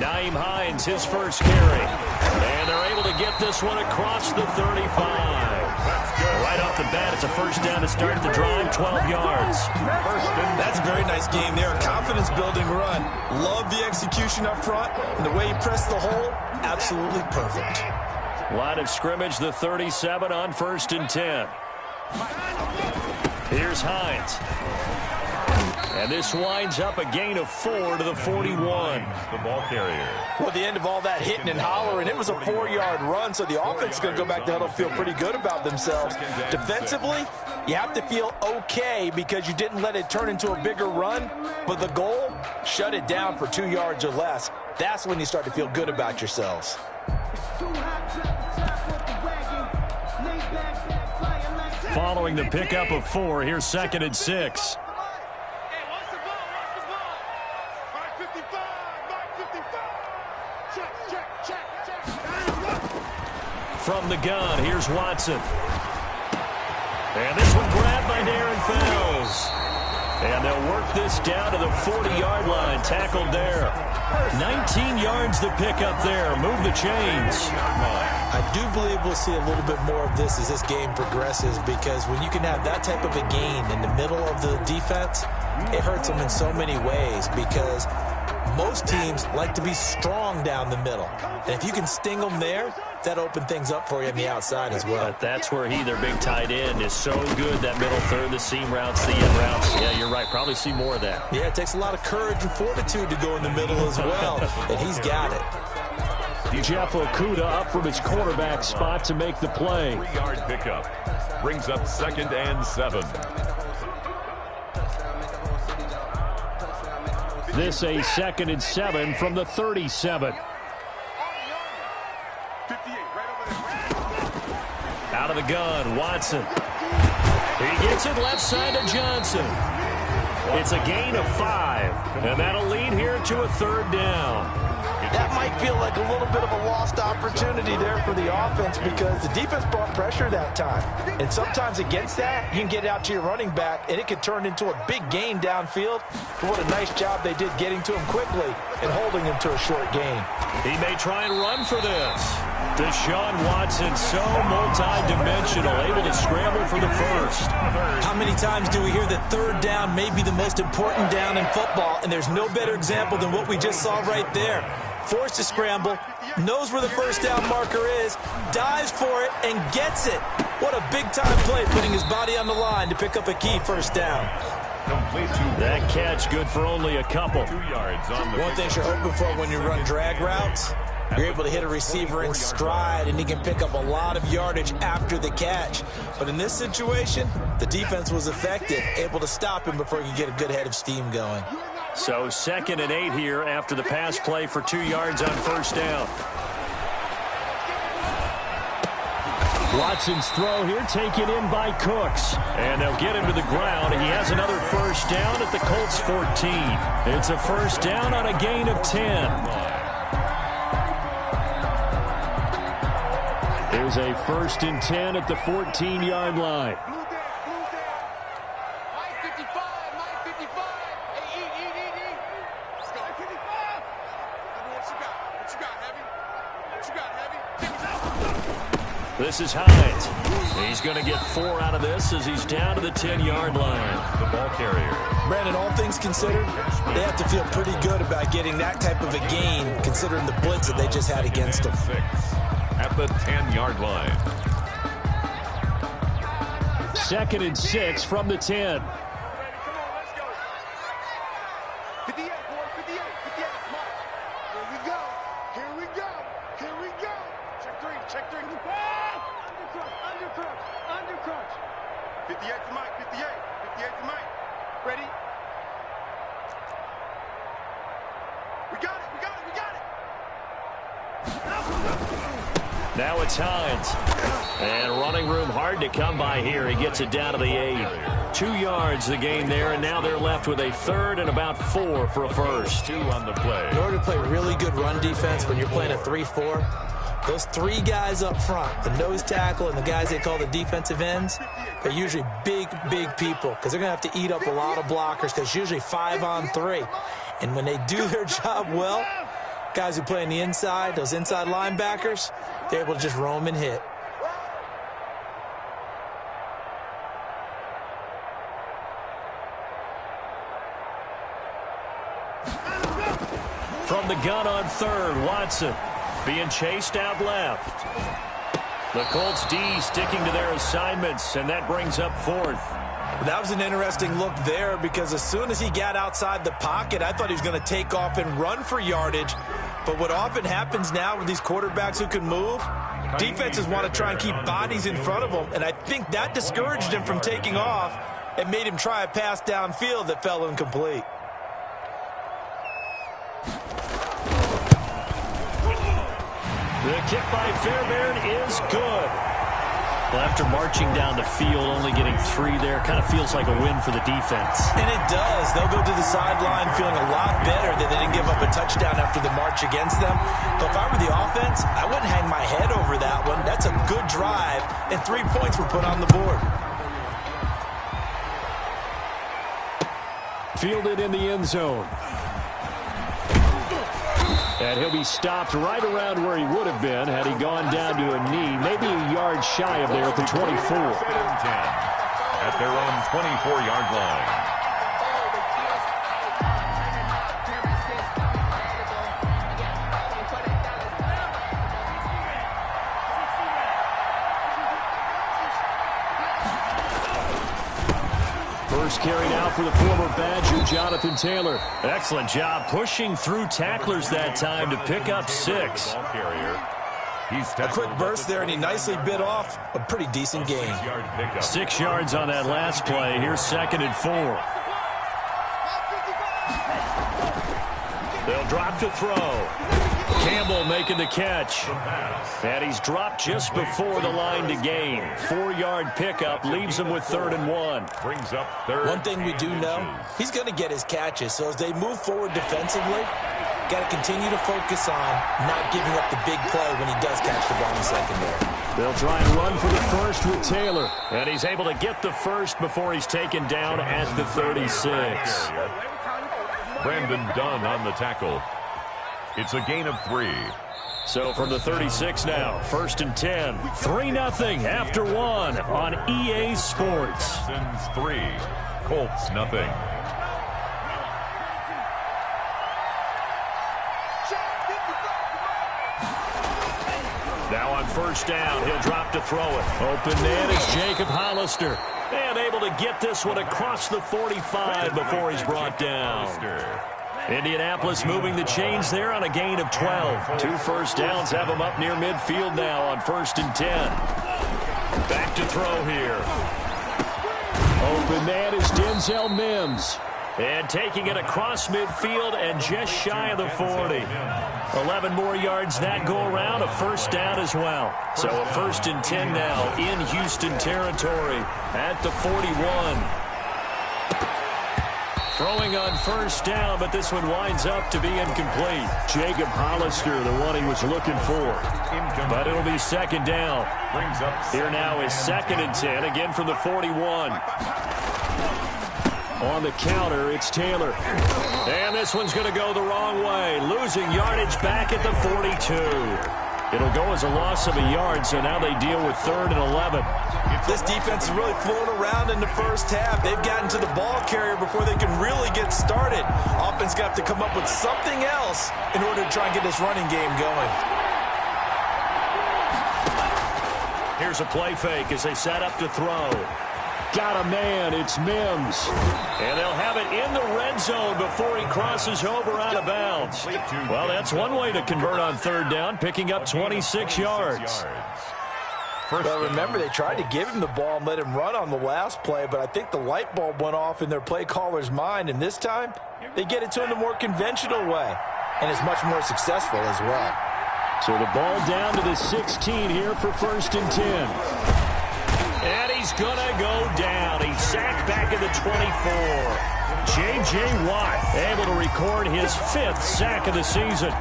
Nyheim Hines, his first carry. And they're able to get this one across the 35. Right off the bat, it's a first down to start the drive, 12 yards. That's a very nice game there. A confidence-building run. Love the execution up front. And the way he pressed the hole, absolutely perfect. Line of scrimmage, the 37 on 1st and 10. Here's Hines. And this winds up a gain of 4 to the 41. The ball carrier. Well, the end of all that hitting and hollering, it was a 4-yard run, so the offense is going to go back to huddle, feel pretty good about themselves. Defensively, you have to feel okay because you didn't let it turn into a bigger run, but the goal, shut it down for 2 yards or less. That's when you start to feel good about yourselves. Following the pickup of 4, here's 2nd and 6. From the gun, here's Watson. And this one grabbed by Darren Fells. And they'll work this down to the 40-yard line, tackled there. 19 yards to pick up there. Move the chains. I do believe we'll see a little bit more of this as this game progresses, because when you can have that type of a gain in the middle of the defense, it hurts them in so many ways, because most teams like to be strong down the middle. And if you can sting them there, that opens things up for you on the outside as well. But that's where their big tight end, is so good, that middle third, the seam routes, the in routes. Yeah, you're right. Probably see more of that. Yeah, it takes a lot of courage and fortitude to go in the middle as well, and he's got it. Jeff Okudah up from his quarterback spot to make the play. 3-yard pickup. Brings up 2nd and 7. This a 2nd and 7 from the 37. Out of the gun, Watson. He gets it left side to Johnson. It's a gain of 5, and that'll lead here to a 3rd down. That might feel like a little bit of a lost opportunity there for the offense, because the defense brought pressure that time. And sometimes against that, you can get it out to your running back, and it could turn into a big gain downfield. But what a nice job they did getting to him quickly and holding him to a short gain. He may try and run for this. Deshaun Watson, so multi-dimensional, able to scramble for the first. How many times do we hear that 3rd down may be the most important down in football, and there's no better example than what we just saw right there. Forced to scramble, knows where the first down marker is, dives for it, and gets it. What a big-time play, putting his body on the line to pick up a key first down. That catch good for only a couple. 2 yards on the One thing you're hoping for when you run drag routes, you're able to hit a receiver in stride, and he can pick up a lot of yardage after the catch. But in this situation, the defense was effective, able to stop him before he could get a good head of steam going. So 2nd and 8 here after the pass play for 2 yards on first down. Watson's throw here taken in by Cooks. And they'll get him to the ground. He has another first down at the Colts 14. It's a first down on a gain of 10. Here's a 1st and 10 at the 14-yard line. This is Hines. He's going to get 4 out of this as he's down to the 10-yard line. The ball carrier. Brandon, all things considered, they have to feel pretty good about getting that type of a gain, considering the blitz that they just had against them. 6 at the 10-yard line. 2nd and 6 from the 10. Now it's Hines. And running room hard to come by here. He gets it down to the 8. 2 yards the gain there, and now they're left with a 3rd and about 4 for a first. 2 on the play. In order to play really good run defense when you're playing a 3-4, those 3 guys up front, the nose tackle and the guys they call the defensive ends, they're usually big people, because they're going to have to eat up a lot of blockers, because usually 5 on 3. And when they do their job well, Guys who play on the inside, those inside linebackers, they're able to just roam and hit. From the gun on third, Watson being chased out left. The Colts D sticking to their assignments, and that brings up fourth. That was an interesting look there because as soon as he got outside the pocket, I thought he was going to take off and run for yardage. But what often happens now with these quarterbacks who can move, defenses want to try and keep bodies in front of them, and I think that discouraged him from taking off and made him try a pass downfield that fell incomplete. The kick by Fairbairn is good. Well, after marching down the field, only getting 3 there, kind of feels like a win for the defense. And it does. They'll go to the sideline feeling a lot better that they didn't give up a touchdown after the march against them. But if I were the offense, I wouldn't hang my head over that one. That's a good drive, and 3 points were put on the board. Fielded in the end zone. And he'll be stopped right around where he would have been had he gone down to a knee, maybe a yard shy of there at the 24. At their own 24-yard line. First carry now for the former Badger, Jonathan Taylor. Excellent job pushing through tacklers that time to pick up 6. A quick burst there, and he nicely bit off a pretty decent gain. 6 yards on that last play. Here's 2nd and 4. They'll drop to throw. Campbell making the catch. And he's dropped just before the line to gain. 4-yard pickup leaves him with 3rd and 1. Brings up 3rd. One thing we do know, he's going to get his catches. So as they move forward defensively, got to continue to focus on not giving up the big play when he does catch the ball in the secondary. They'll try and run for the first with Taylor. And he's able to get the first before he's taken down at the 36. Brandon Dunn on the tackle. It's a gain of 3. So from the 36 now, 1st and 10. 3-0 after 1 on EA Sports. Sins 3. Colts nothing. Now on 1st down, he'll drop to throw it. Open man is Jacob Hollister. And able to get this one across the 45 before he's brought down. Indianapolis moving the chains there on a gain of 12. 2 first downs have them up near midfield now on 1st and 10. Back to throw here. Open man is Denzel Mims. And taking it across midfield and just shy of the 40. 11 more yards that go around, a 1st down as well. So a 1st and 10 now in Houston territory at the 41. Throwing on 1st down, but this one winds up to be incomplete. Jacob Hollister, the one he was looking for. But it'll be 2nd down. Here now is 2nd and 10, again from the 41. On the counter, it's Taylor. And this one's going to go the wrong way. Losing yardage back at the 42. It'll go as a loss of a yard, so now they deal with 3rd and 11. This defense is really flown around in the first half. They've gotten to the ball carrier before they can really get started. Offense got to come up with something else in order to try and get this running game going. Here's a play fake as they set up to throw. Got a man, it's Mims. And they'll have it in the red zone before he crosses over out of bounds. Well, that's one way to convert on 3rd down, picking up 26 yards. Well, remember, they tried to give him the ball and let him run on the last play, but I think the light bulb went off in their play caller's mind, and this time they get it to him the more conventional way, and it's much more successful as well. So the ball down to the 16 here for 1st and 10. And he's going to go down. He's sacked back at the 24. J.J. Watt able to record his 5th sack of the season.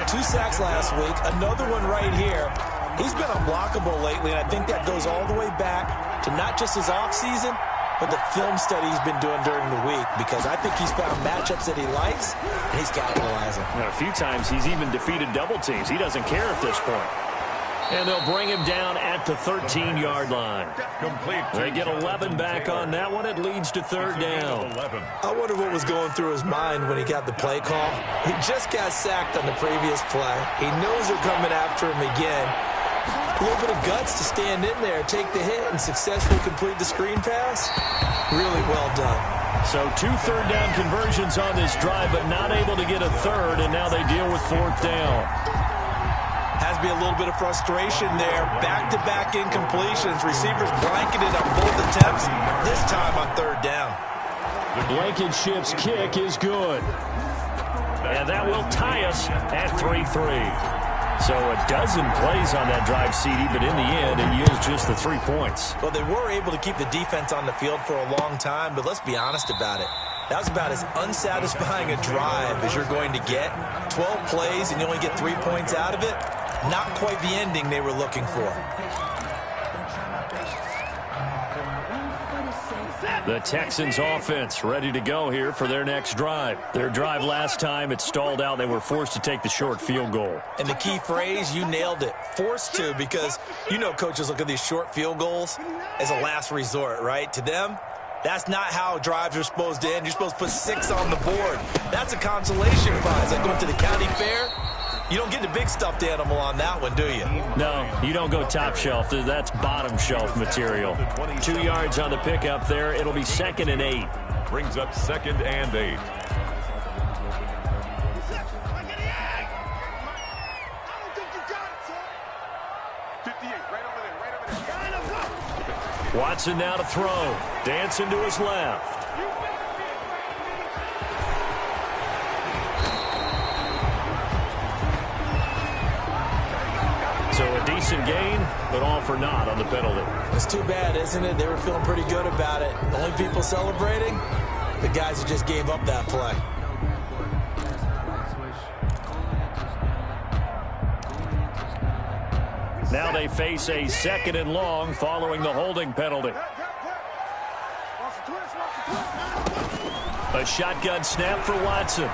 2 sacks last week, another one right here. He's been unblockable lately, and I think that goes all the way back to not just his offseason, but the film study he's been doing during the week, because I think he's found matchups that he likes, and he's capitalizing. A few times he's even defeated double teams. He doesn't care at this point. And they'll bring him down at the 13-yard line. They get 11 back on that one. It leads to third down. I wonder what was going through his mind when he got the play call. He just got sacked on the previous play. He knows they're coming after him again. A little bit of guts to stand in there, take the hit, and successfully complete the screen pass. Really well done. So 2 third-down conversions on this drive, but not able to get a third, and now they deal with fourth down. Has to be a little bit of frustration there. Back-to-back incompletions. Receivers blanketed on both attempts, this time on third down. Blankenship's kick is good. And that will tie us at 3-3. So a dozen plays on that drive, CD, but in the end, it yields just the 3 points. Well, they were able to keep the defense on the field for a long time, but let's be honest about it. That was about as unsatisfying a drive as you're going to get. 12 plays and you only get 3 points out of it. Not quite the ending they were looking for. The Texans offense ready to go here for their next drive. Their drive last time, it stalled out. They were forced to take the short field goal. And the key phrase, you nailed it. Forced to, because you know coaches look at these short field goals as a last resort, right? To them, that's not how drives are supposed to end. You're supposed to put 6 on the board. That's a consolation prize. Like going to the county fair, you don't get the big stuffed animal on that one, do you? No, you don't go top shelf. That's bottom shelf material. 2 yards on the pickup there. It'll be 2nd and 8. Brings up 2nd and 8. Watson now to throw. Dancing to his left. So a decent gain, but all for naught on the penalty. It's too bad, isn't it? They were feeling pretty good about it. The only people celebrating, the guys who just gave up that play. Now they face a 2nd and long following the holding penalty. A shotgun snap for Watson.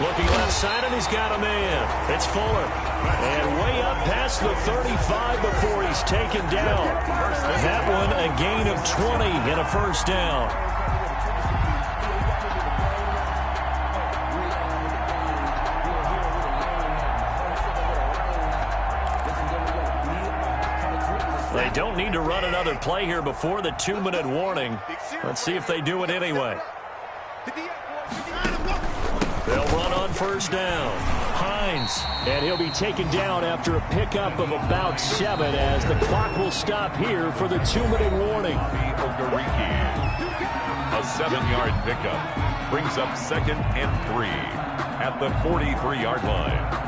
Looking left side, and he's got a man. It's Fuller. And way up past the 35 before he's taken down. That one a gain of 20 and a first down. They don't need to run another play here before the 2-minute warning. Let's see if they do it anyway. They'll run on first down. Hines, and he'll be taken down after a pickup of about 7 as the clock will stop here for the 2-minute warning. A 7-yard pickup brings up 2nd and 3 at the 43-yard line.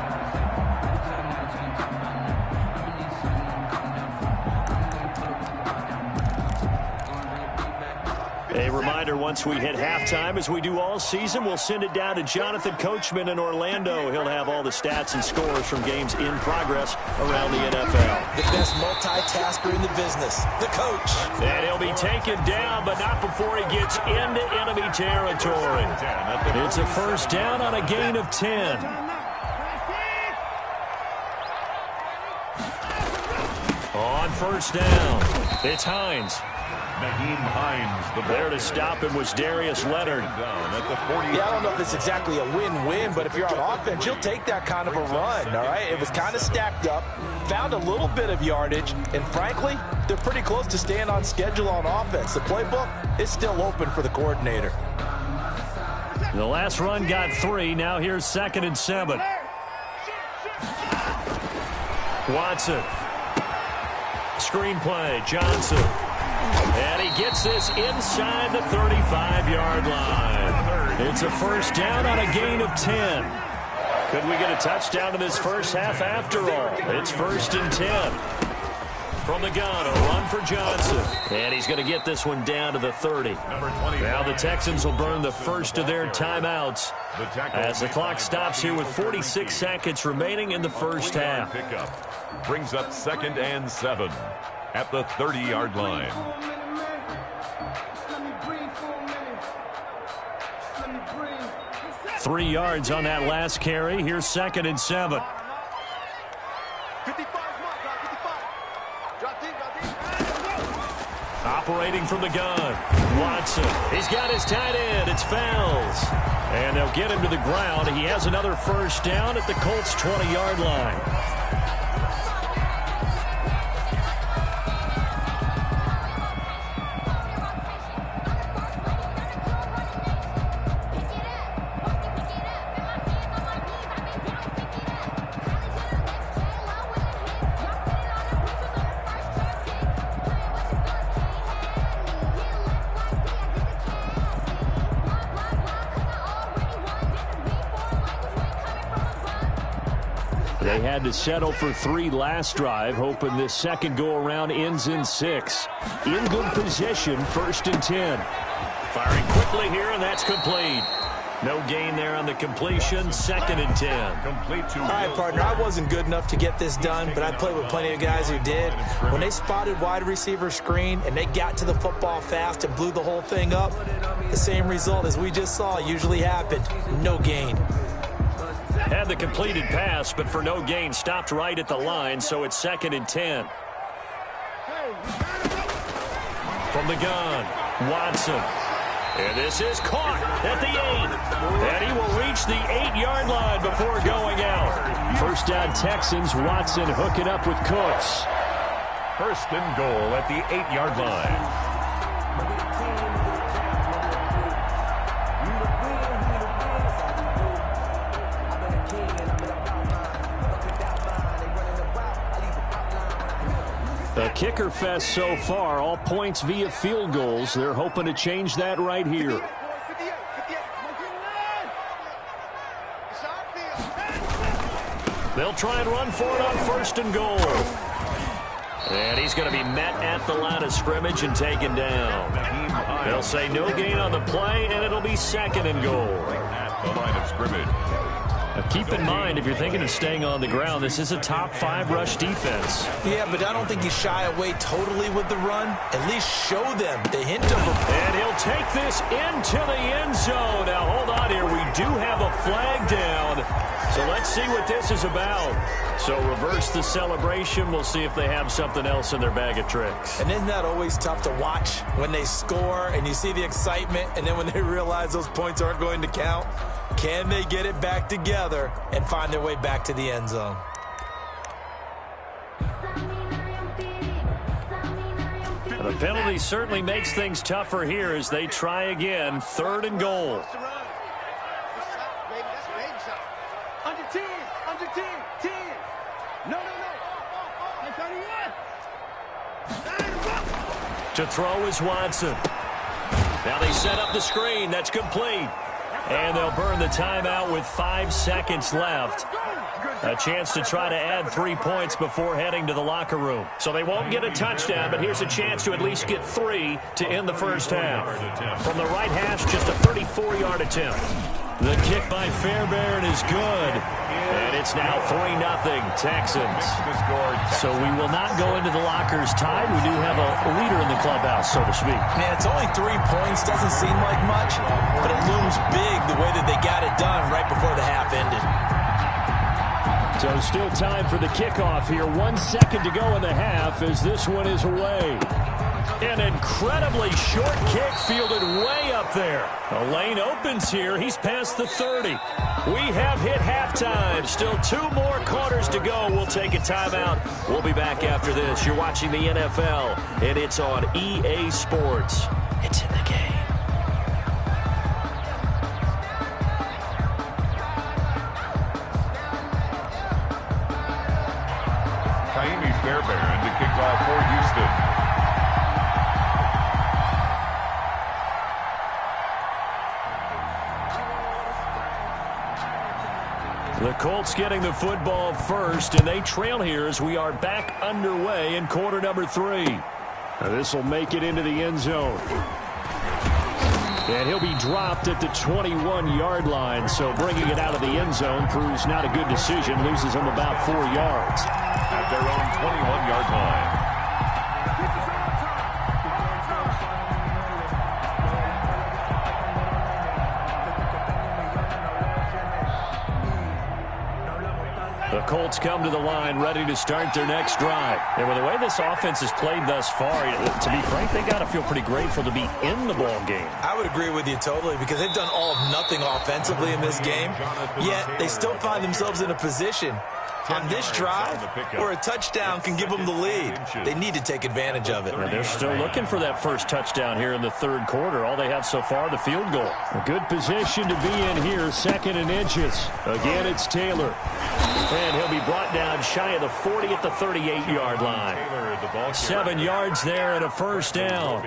A reminder, once we hit halftime, as we do all season, we'll send it down to Jonathan Coachman in Orlando. He'll have all the stats and scores from games in progress around the NFL. The best multitasker in the business, the coach. And he'll be taken down, but not before he gets into enemy territory. It's a first down on a gain of 10. On first down, it's Hines. There to stop him was Darius Leonard. Yeah, I don't know if it's exactly a win-win, but if you're on offense, you'll take that kind of a run, all right? It was kind of stacked up, found a little bit of yardage, and frankly, they're pretty close to staying on schedule on offense. The playbook is still open for the coordinator. The last run got 3. Now here's 2nd and 7. Watson. Screenplay, Johnson. And he gets this inside the 35-yard line. It's a first down on a gain of 10. Could we get a touchdown in this first half after all? It's 1st and 10. From the gun, a run for Johnson. And he's going to get this one down to the 30. Now the Texans will burn the first of their timeouts as the clock stops here with 46 seconds remaining in the first half. Brings up 2nd and 7 at the 30-yard line. – 3 yards on that last carry. Here's 2nd and 7. Operating from the gun, Watson. He's got his tight end. It's Fells. And they'll get him to the ground. He has another first down at the Colts' 20-yard line. They had to settle for 3 last drive, hoping this second go-around ends in 6. In good position, 1st and 10. Firing quickly here, and that's complete. No gain there on the completion, 2nd and 10. Complete to all right, partner, I wasn't good enough to get this done, but I played with plenty of guys who did. When they spotted wide receiver screen and they got to the football fast and blew the whole thing up, the same result as we just saw usually happened. No gain. Had the completed pass, but for no gain, stopped right at the line, so it's 2nd and 10. From the gun, Watson. And this is caught at the 8. And he will reach the 8-yard line before going out. First down, Texans. Watson hooking up with Cooks. 1st and goal at the 8-yard line. A kicker fest so far, all points via field goals. They're hoping to change that right here. They'll try and run for it on 1st and goal. And he's going to be met at the line of scrimmage and taken down. They'll say no gain on the play, and it'll be 2nd and goal. At the line of scrimmage. Now keep in mind, if you're thinking of staying on the ground, this is a top 5 rush defense. Yeah, but I don't think you shy away totally with the run. At least show them the hint of a... And he'll take this into the end zone. Now, hold on here. We do have a flag down. So let's see what this is about. So reverse the celebration. We'll see if they have something else in their bag of tricks. And isn't that always tough to watch when they score and you see the excitement, and then when they realize those points aren't going to count? Can they get it back together and find their way back to the end zone? The penalty certainly makes things tougher here as they try again. 3rd and goal. Under 10. No. To throw is Watson. Now they set up the screen. That's complete. And they'll burn the timeout with 5 seconds left. A chance to try to add 3 points before heading to the locker room. So they won't get a touchdown, but here's a chance to at least get 3 to end the first half. From the right hash, just a 34-yard attempt. The kick by Fairbairn is good. And it's now 3-0 Texans. So we will not go into the lockers tied. We do have a leader in the clubhouse, so to speak. Man, it's only 3 points. Doesn't seem like much, but it looms big the way that they got it done right before the half ended. So still time for the kickoff here. 1 second to go in the half as this one is away. An incredibly short kick fielded way up there. A lane opens here. He's past the 30. We have hit halftime. Still 2 more quarters to go. We'll take a timeout. We'll be back after this. You're watching the NFL, and it's on EA Sports. It's in the game. Fairbairn to kick off for Houston. The Colts getting the football first, and they trail here as we are back underway in quarter number 3. This will make it into the end zone. And he'll be dropped at the 21-yard line, so bringing it out of the end zone proves not a good decision. Loses him about 4 yards. At their own 21-yard line. The Colts come to the line ready to start their next drive. And with the way this offense has played thus far, to be frank, they got to feel pretty grateful to be in the ball game. I would agree with you totally because they've done all of nothing offensively in this game, yet they still find themselves in a position on this drive where a touchdown can give them the lead. They need to take advantage of it. And they're still looking for that first touchdown here in the third quarter. All they have so far, the field goal. A good position to be in here, 2nd and inches. Again, it's Taylor. And he'll be brought down shy of the 40 at the 38-yard line. 7 yards there and a first down.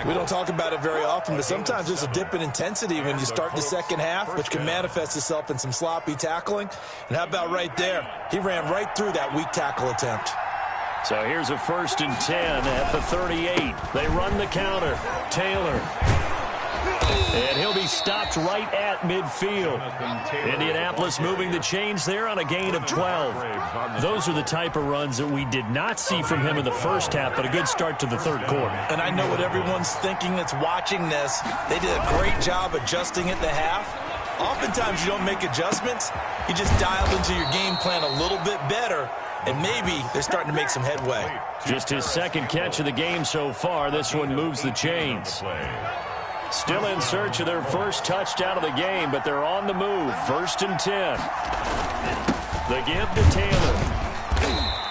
We don't talk about it very often, but sometimes there's a dip in intensity when you start the second half, which can manifest itself in some sloppy tackling. And how about right there? He ran right through that weak tackle attempt. So here's a 1st and 10 at the 38. They run the counter. Taylor. And he'll be stopped right at midfield. Indianapolis moving the chains there on a gain of 12. Those are the type of runs that we did not see from him in the first half, but a good start to the third quarter. And I know what everyone's thinking that's watching this. They did a great job adjusting at the half. Oftentimes you don't make adjustments. You just dialed into your game plan a little bit better, and maybe they're starting to make some headway. Just his 2nd catch of the game so far. This one moves the chains. Still in search of their first touchdown of the game, but they're on the move. 1st and 10. The give to Taylor.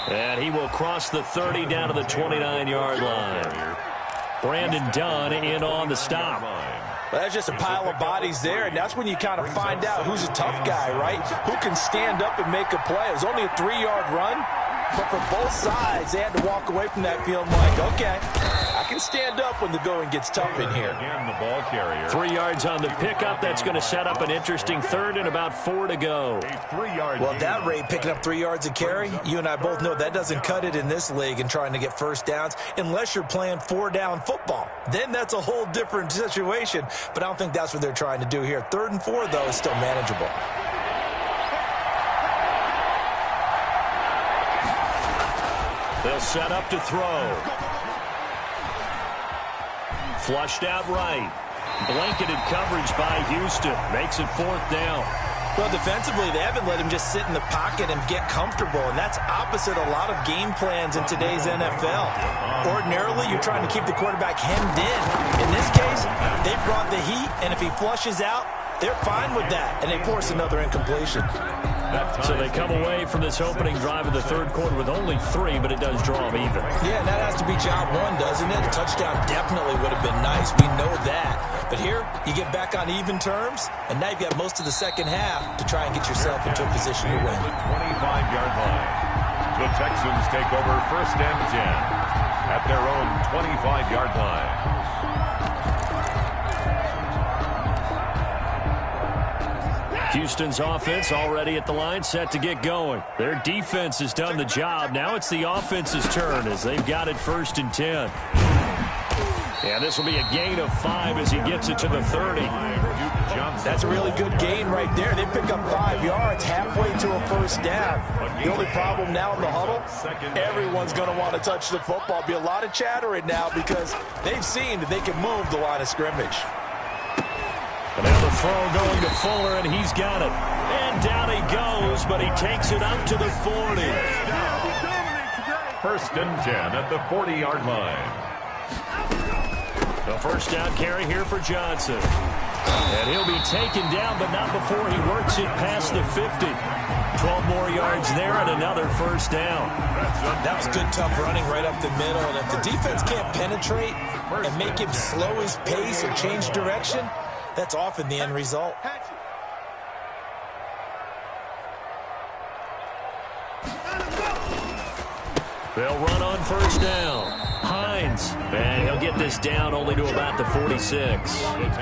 And he will cross the 30 down to the 29-yard line. Brandon Dunn in on the stop. Well, that's just a pile of bodies there, and that's when you kind of find out who's a tough guy, right? Who can stand up and make a play. It was only a 3-yard run, but for both sides, they had to walk away from that field like, okay, I can stand up when the going gets tough in here. Again, the ball carrier. 3 yards on the pickup. That's going to set up an interesting 3rd and about 4 to go. Well, at that rate, picking up 3 yards a carry, you and I both know that doesn't cut it in this league and trying to get first downs unless you're playing 4-down football. Then that's a whole different situation, but I don't think that's what they're trying to do here. 3rd and 4, though, is still manageable. They'll set up to throw. Flushed out right. Blanketed coverage by Houston. Makes it 4th down. Well, defensively, they haven't let him just sit in the pocket and get comfortable, and that's opposite a lot of game plans in today's NFL. Ordinarily, you're trying to keep the quarterback hemmed in. In this case, they brought the heat, and if he flushes out, they're fine with that, and they force another incompletion. So they come away from this opening drive of the third quarter with only 3, but it does draw them even. Yeah, and that has to be job 1, doesn't it? A touchdown definitely would have been nice. We know that. But here, you get back on even terms, and now you've got most of the second half to try and get yourself into a position to win. The 25-yard line. The Texans take over 1st and 10 at their own 25-yard line. Houston's offense already at the line, set to get going. Their defense has done the job. Now it's the offense's turn as they've got it 1st and 10. And this will be a gain of 5 as he gets it to the 30. That's a really good gain right there. They pick up 5 yards halfway to a first down. The only problem now in the huddle, everyone's going to want to touch the football. Be a lot of chattering now because they've seen that they can move the line of scrimmage. And now the throw going to Fuller, and he's got it. And down he goes, but he takes it up to the 40. 1st and 10 at the 40-yard line. The first down carry here for Johnson. And he'll be taken down, but not before he works it past the 50. 12 more yards there and another first down. That was good, tough running right up the middle. And if the defense can't penetrate and make him slow his pace or change direction, that's often the end result. They'll run on first down. Hines. And he'll get this down only to about the 46. And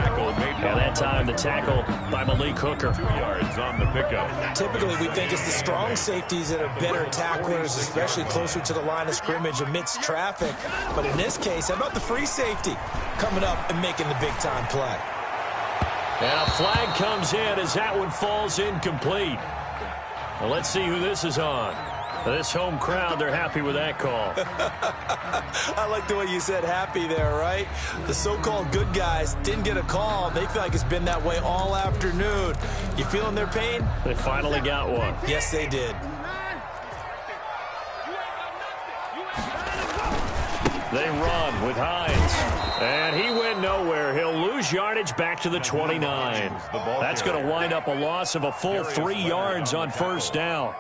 that time the tackle by Malik Hooker. 2 yards on the pickup. Typically, we think it's the strong safeties that are better tacklers, especially closer to the line of scrimmage amidst traffic. But in this case, how about the free safety coming up and making the big-time play? And a flag comes in as that one falls incomplete. Well, let's see who this is on. This home crowd, they're happy with that call. I like the way you said happy there, right? The so-called good guys didn't get a call. They feel like it's been that way all afternoon. You feeling their pain? They finally got one. Yes, they did. They run with Hines. And he went nowhere. He'll lose yardage back to the 29. That's going to wind up a loss of a full 3 yards on first down.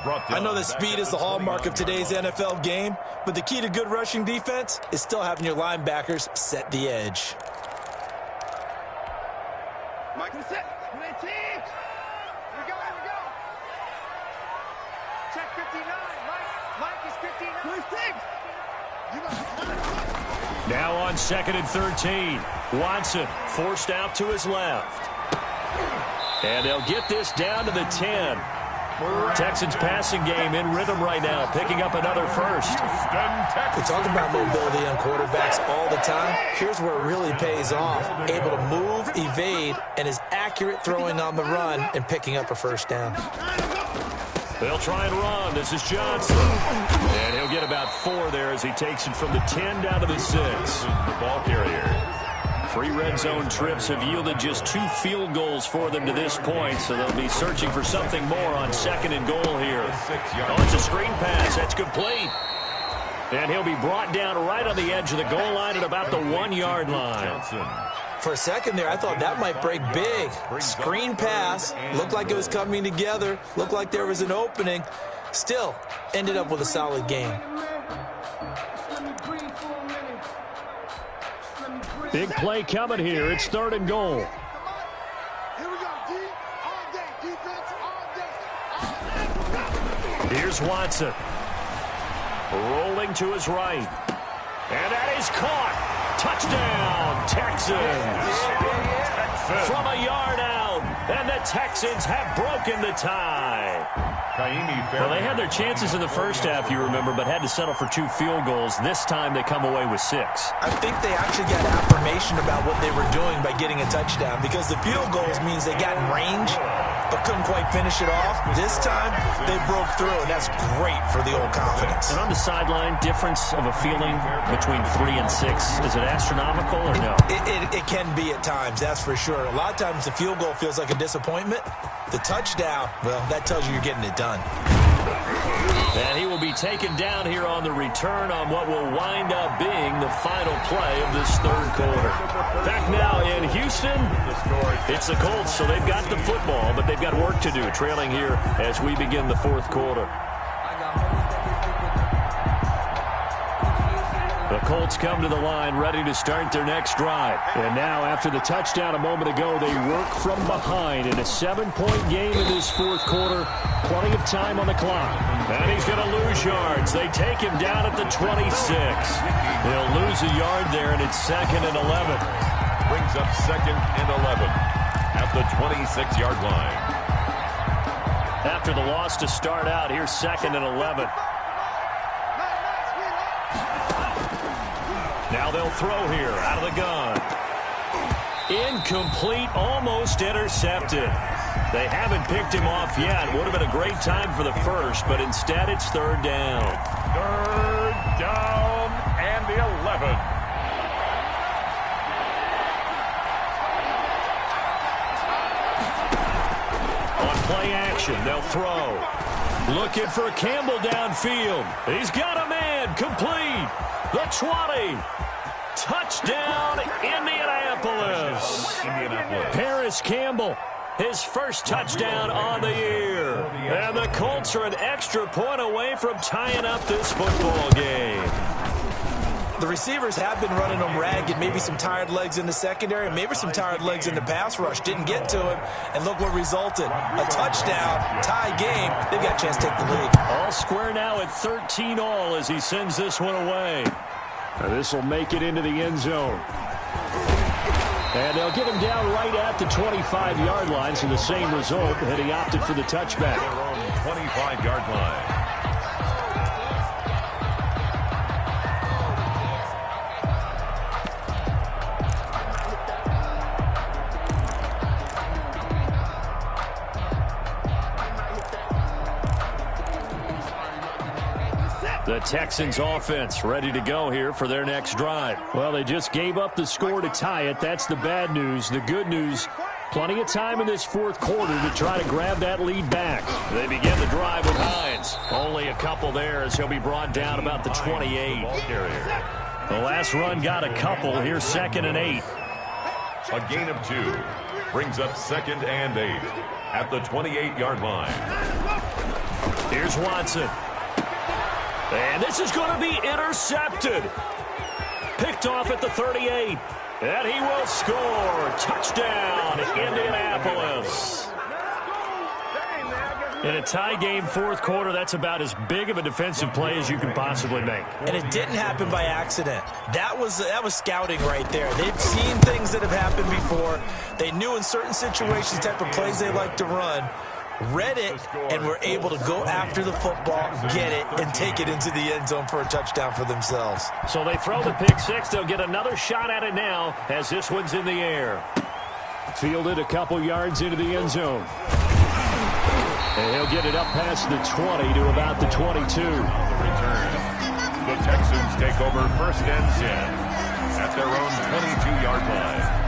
I know that speed is the hallmark of today's NFL game, but the key to good rushing defense is still having your linebackers set the edge. Mike is set. 19. Here we go. Check 59. Mike is 59. 26. Now on 2nd and 13. Watson forced out to his left. And they'll get this down to the 10. Texans passing game in rhythm right now, picking up another first. We talk about mobility on quarterbacks all the time. Here's where it really pays off. Able to move, evade, and is accurate throwing on the run and picking up a first down. They'll try and run. This is Johnson. And he'll get about 4 there as he takes it from the 10 down to the 6. The ball carrier. 3 red zone trips have yielded just 2 field goals for them to this point, so they'll be searching for something more on 2nd and goal here. Oh, it's a screen pass. That's complete. And he'll be brought down right on the edge of the goal line at about the 1-yard line. For a second there, I thought that might break big. Screen pass. Looked like it was coming together. Looked like there was an opening. Still, ended up with a solid game. Big play coming here. It's 3rd and goal. Here we go. D all day. Defense all day. Here's Watson. Rolling to his right. And that is caught. Touchdown, Texans. From a yard out. And the Texans have broken the tie. Well, they had their chances in the first half, you remember, but had to settle for 2 field goals. This time they come away with 6. I think they actually got affirmation about what they were doing by getting a touchdown, because the field goals means they got in range but couldn't quite finish it off. This time they broke through, and that's great for the old confidence. And on the sideline, difference of a feeling between 3 and 6, is it astronomical or no? It can be at times, that's for sure. A lot of times the field goal feels like a disappointment. The touchdown, well, that tells you you're getting it done. And he will be taken down here on the return on what will wind up being the final play of this 3rd quarter. Back now in Houston, it's the Colts, so they've got the football, but they've got work to do, trailing here as we begin the 4th quarter. The Colts come to the line ready to start their next drive. And now, after the touchdown a moment ago, they work from behind in a 7-point game in this 4th quarter. Plenty of time on the clock. And he's going to lose yards. They take him down at the 26. They'll lose a yard there, and it's 2nd and 11. Brings up 2nd and 11 at the 26-yard line. After the loss to start out, here's 2nd and 11. Now they'll throw here out of the gun. Incomplete, almost intercepted. They haven't picked him off yet. Would have been a great time for the first, but instead it's 3rd down. 3rd down and 11. On play action, they'll throw. Looking for Campbell downfield. He's got a man, complete. The 20. Touchdown, Indianapolis. Paris Campbell, his first touchdown on the year. And the Colts are an extra point away from tying up this football game. The receivers have been running them ragged. Maybe some tired legs in the secondary, maybe some tired legs in the pass rush. Didn't get to him, and look what resulted. A touchdown, tie game. They've got a chance to take the lead. All square now at 13-all as he sends this one away. This will make it into the end zone. And they'll get him down right at the 25-yard line, so the same result, and he opted for the touchback. Their own 25-yard line. The Texans offense ready to go here for their next drive. Well, they just gave up the score to tie it. That's the bad news. The good news, Plenty of time in this fourth quarter to try to grab that lead back. They begin the drive with Hines. Only a couple there as he'll be brought down about the 28. The last run got a couple. Here's 2nd and 8. A gain of 2 brings up 2nd and 8 at the 28-yard line. Here's Watson. And this is going to be intercepted. Picked off at the 38. And he will score. Touchdown, Indianapolis. In a tie game, fourth quarter, that's about as big of a defensive play as you can possibly make. And it didn't happen by accident. That was scouting right there. They've seen things that have happened before. They knew in certain situations the type of plays they like to run, read it, and were able to go after the football, get it, and take it into the end zone for a touchdown for themselves. So they throw the pick six. They'll get another shot at it now as this one's in the air. Fielded a couple yards into the end zone. And he'll get it up past the 20 to about the 22. Return. The Texans take over 1st and 10 at their own 22-yard line.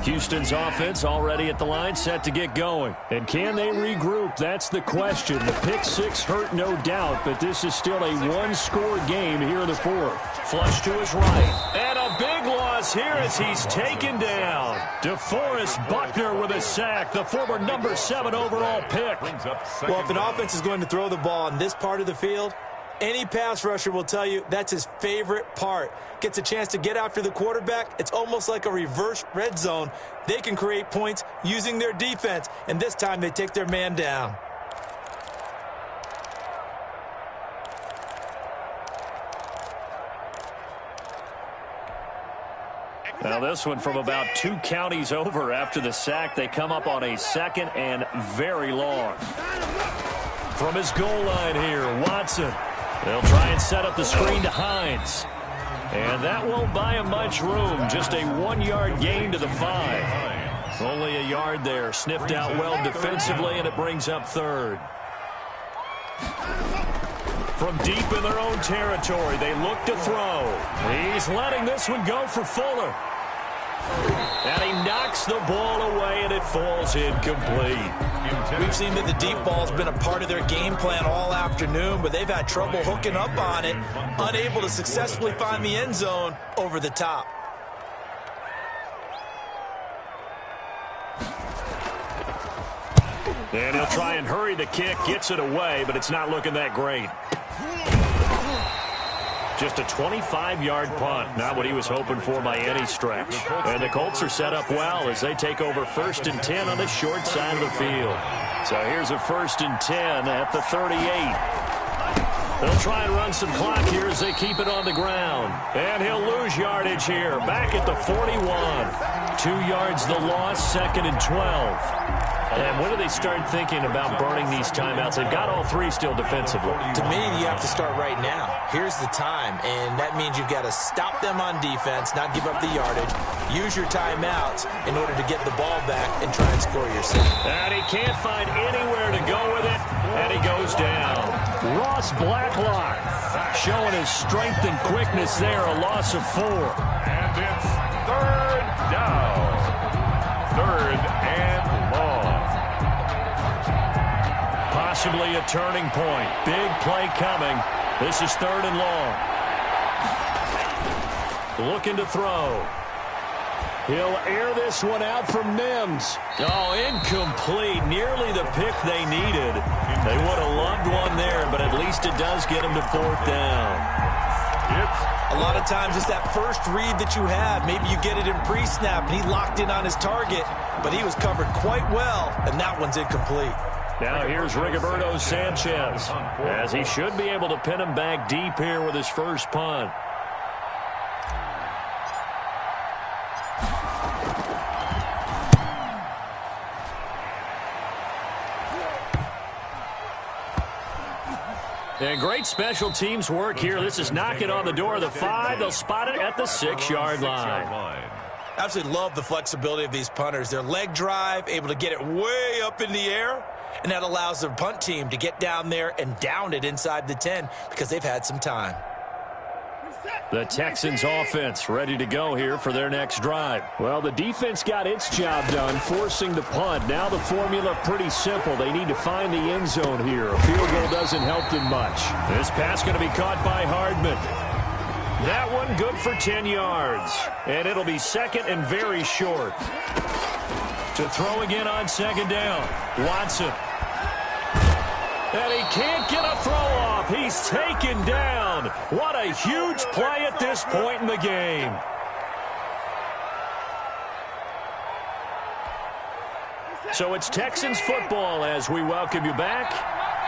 Houston's offense already at the line, set to get going. And can they regroup? That's the question. The pick six hurt, no doubt, but this is still a one-score game here in the fourth. Flush to his right. And a big loss here as he's taken down. DeForest Buckner with a sack, the former number 7 overall pick. Well, if an offense is going to throw the ball in this part of the field, any pass rusher will tell you that's his favorite part. Gets a chance to get after the quarterback. It's almost like a reverse red zone. They can create points using their defense, and this time they take their man down. Now this one from about 2 counties over after the sack. They come up on a 2nd and very long. From his goal line here, Watson. They'll try and set up the screen to Hines. And that won't buy him much room. Just a 1-yard gain to the 5. Only a yard there. Sniffed out well defensively, and it brings up 3rd. From deep in their own territory, they look to throw. He's letting this one go for Fuller. And he knocks the ball away, and it falls incomplete. We've seen that the deep ball's been a part of their game plan all afternoon, but they've had trouble hooking up on it, unable to successfully find the end zone over the top. And he'll try and hurry the kick, gets it away, but it's not looking that great. Just a 25-yard punt, not what he was hoping for by any stretch. And the Colts are set up well as they take over 1st and 10 on the short side of the field. So here's a 1st and 10 at the 38. They'll try and run some clock here as they keep it on the ground. And he'll lose yardage here, back at the 41. 2 yards the loss, 2nd and 12. And when do they start thinking about burning these timeouts? They've got all 3 still defensively. To me, you have to start right now. Here's the time, and that means you've got to stop them on defense, not give up the yardage, use your timeouts in order to get the ball back and try and score yourself. And he can't find anywhere to go with it, and he goes down. Ross Blacklock showing his strength and quickness there, a loss of 4. And it's 3rd down. 3rd and long. Possibly a turning point. Big play coming. This is 3rd and long. Looking to throw. He'll air this one out from Mims. Oh, incomplete. Nearly the pick they needed. They would have loved one there, but at least it does get them to 4th down. A lot of times it's that first read that you have. Maybe you get it in pre-snap, and he locked in on his target, but he was covered quite well, and that one's incomplete. Now here's Rigoberto Sanchez, as he should be able to pin him back deep here with his first punt. And great special teams work here. This is knocking on the door of the 5. They'll spot it at the 6-yard line. Absolutely love the flexibility of these punters. Their leg drive, able to get it way up in the air, and that allows the punt team to get down there and down it inside the 10 because they've had some time. The Texans offense ready to go here for their next drive. Well, the defense got its job done, forcing the punt. Now the formula pretty simple. They need to find the end zone here. A field goal doesn't help them much. This pass going to be caught by Hardman. That one good for 10 yards. And it'll be second and very short. To throw again on second down. Watson. And he can't get a throw off. He's taken down. What a huge play at this point in the game. So it's Texans football as we welcome you back.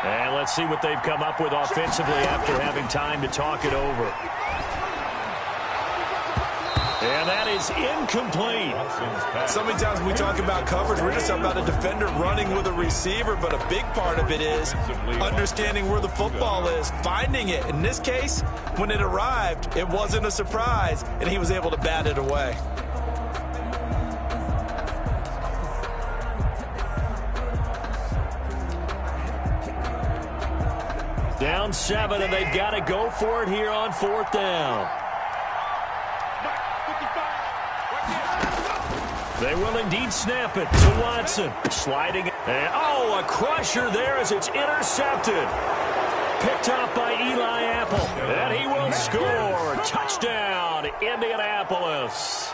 And let's see what they've come up with offensively after having time to talk it over. And that is incomplete. So many times when we talk about coverage, we're just about a defender running with a receiver, but a big part of it is understanding where the football is, finding it. In this case, when it arrived, it wasn't a surprise, and he was able to bat it away. Down 7, and they've got to go for it here on 4th down. They will indeed snap it to Watson. Sliding. And, oh, a crusher there as it's intercepted. Picked off by Eli Apple. And he will score. Touchdown, Indianapolis.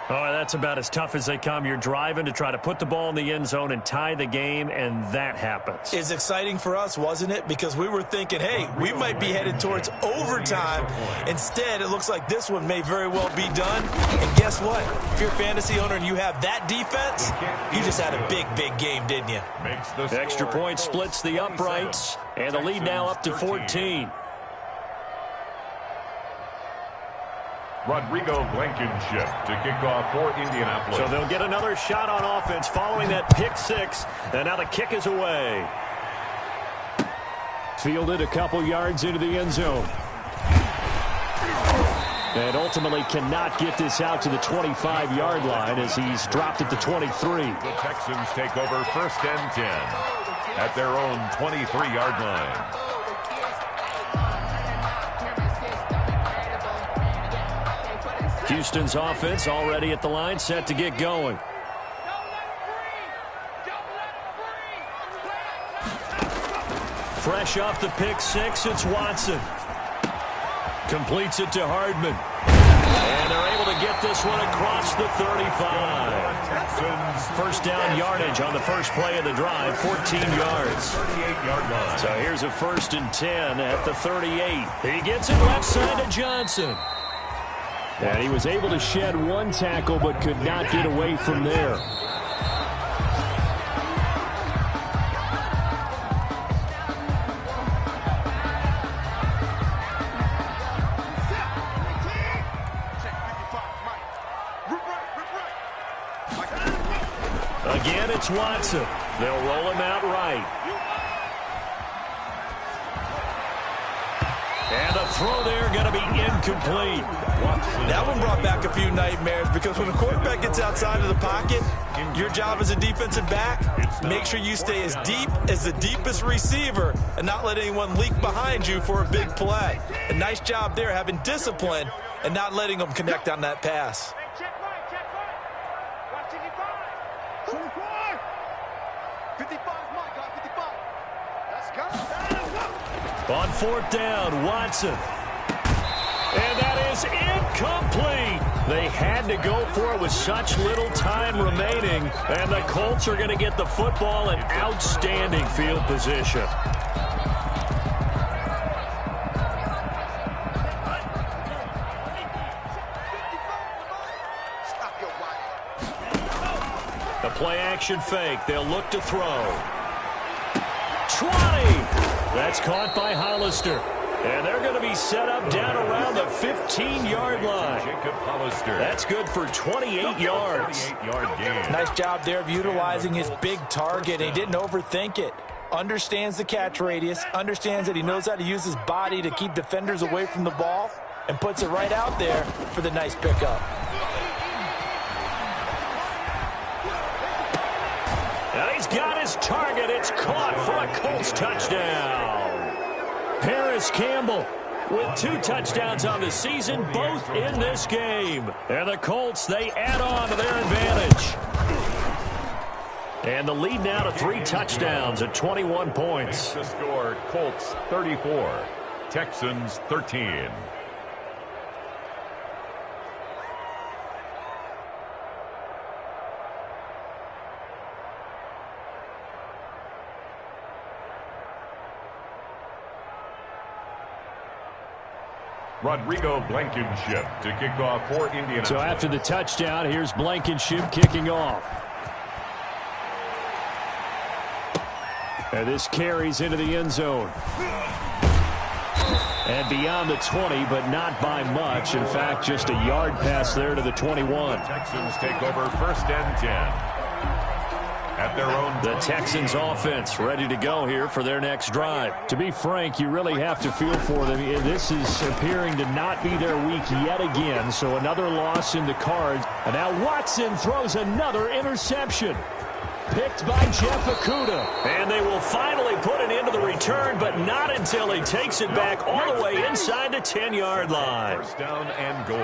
Oh, that's about as tough as they come. You're driving to try to put the ball in the end zone and tie the game, and that happens. It's exciting for us, wasn't it? Because we were thinking, hey, we might be headed towards overtime. Instead, it looks like this one may very well be done. And guess what? If you're a fantasy owner and you have that defense, you just had a big, big game, didn't you? Extra point splits the uprights, and the lead now up to 14. Rodrigo Blankenship to kick off for Indianapolis. So they'll get another shot on offense following that pick 6. And now the kick is away. Fielded a couple yards into the end zone. And ultimately cannot get this out to the 25-yard line as he's dropped at the 23. The Texans take over 1st and 10 at their own 23-yard line. Houston's offense already at the line, set to get going. Fresh off the pick 6, it's Watson. Completes it to Hardman. And they're able to get this one across the 35. First down yardage on the first play of the drive, 14 yards. So here's a 1st and 10 at the 38. He gets it left side to Johnson. And he was able to shed one tackle but could not get away from there. Again, it's Watson. They'll roll him out right. And the throw there going to be incomplete. That one brought back a few nightmares because when a quarterback gets outside of the pocket, your job as a defensive back, make sure you stay as deep as the deepest receiver and not let anyone leak behind you for a big play. A nice job there having discipline and not letting them connect on that pass. Check right, check right. Watch 55. 55 is my guy, 55. Let's go. On 4th down, Watson. And that is incomplete. They had to go for it with such little time remaining. And the Colts are going to get the football in outstanding field position. The play action fake. They'll look to throw. 20. That's caught by Hollister. And they're going to be set up down around the 15-yard line. Jacob Hollister. That's good for 28 yards. 28-yard gain. Nice job there of utilizing his big target. He didn't overthink it. Understands the catch radius. Understands that he knows how to use his body to keep defenders away from the ball. And puts it right out there for the nice pickup. And he's his target. It's caught for a Colts touchdown. Harris Campbell with 2 touchdowns on the season, both in this game. And the Colts, they add on to their advantage. And the lead now to 3 touchdowns at 21 points. The score, Colts 34, Texans 13. Rodrigo Blankenship to kick off for Indianapolis. So after the touchdown, here's Blankenship kicking off. And this carries into the end zone. And beyond the 20, but not by much. In fact, just a yard pass there to the 21. The Texans take over 1st and 10. At their own. The Texans offense ready to go here for their next drive. To be frank, you really have to feel for them. This is appearing to not be their week yet again. So another loss in the cards. And now Watson throws another interception. Picked by Jeff Okudah. And they will finally put an end to the return, but not until he takes it back all the way inside the 10-yard line. 1st down and goal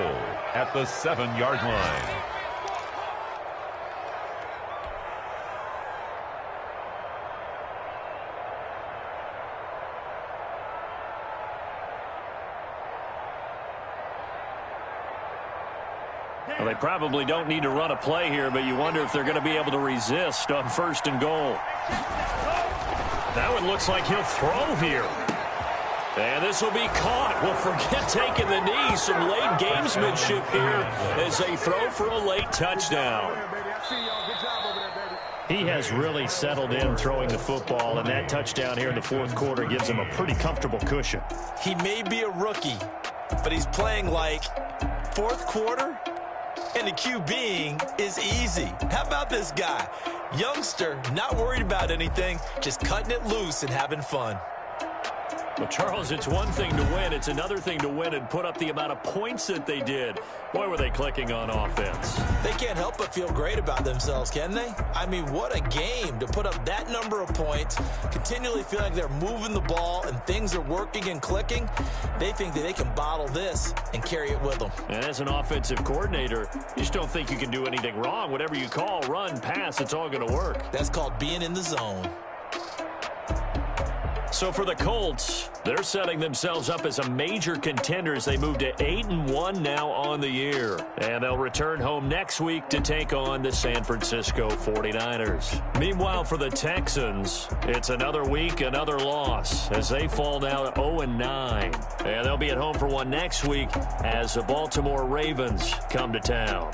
at the 7-yard line. Well, they probably don't need to run a play here, but you wonder if they're going to be able to resist on 1st and goal. That one looks like he'll throw here. And this will be caught. Well, forget taking the knee. Some late gamesmanship here as they throw for a late touchdown. He has really settled in throwing the football, and that touchdown here in the 4th quarter gives him a pretty comfortable cushion. He may be a rookie, but he's playing like 4th quarter. And the QBing is easy. How about this guy? Youngster, not worried about anything, just cutting it loose and having fun. Well, Charles, it's one thing to win. It's another thing to win and put up the amount of points that they did. Boy, were they clicking on offense. They can't help but feel great about themselves, can they? I mean, what a game to put up that number of points, continually feel like they're moving the ball and things are working and clicking. They think that they can bottle this and carry it with them. And as an offensive coordinator, you just don't think you can do anything wrong. Whatever you call, run, pass, it's all going to work. That's called being in the zone. So for the Colts, they're setting themselves up as a major contender as they move to 8-1 now on the year. And they'll return home next week to take on the San Francisco 49ers. Meanwhile, for the Texans, it's another week, another loss as they fall now to 0-9. And they'll be at home for one next week as the Baltimore Ravens come to town.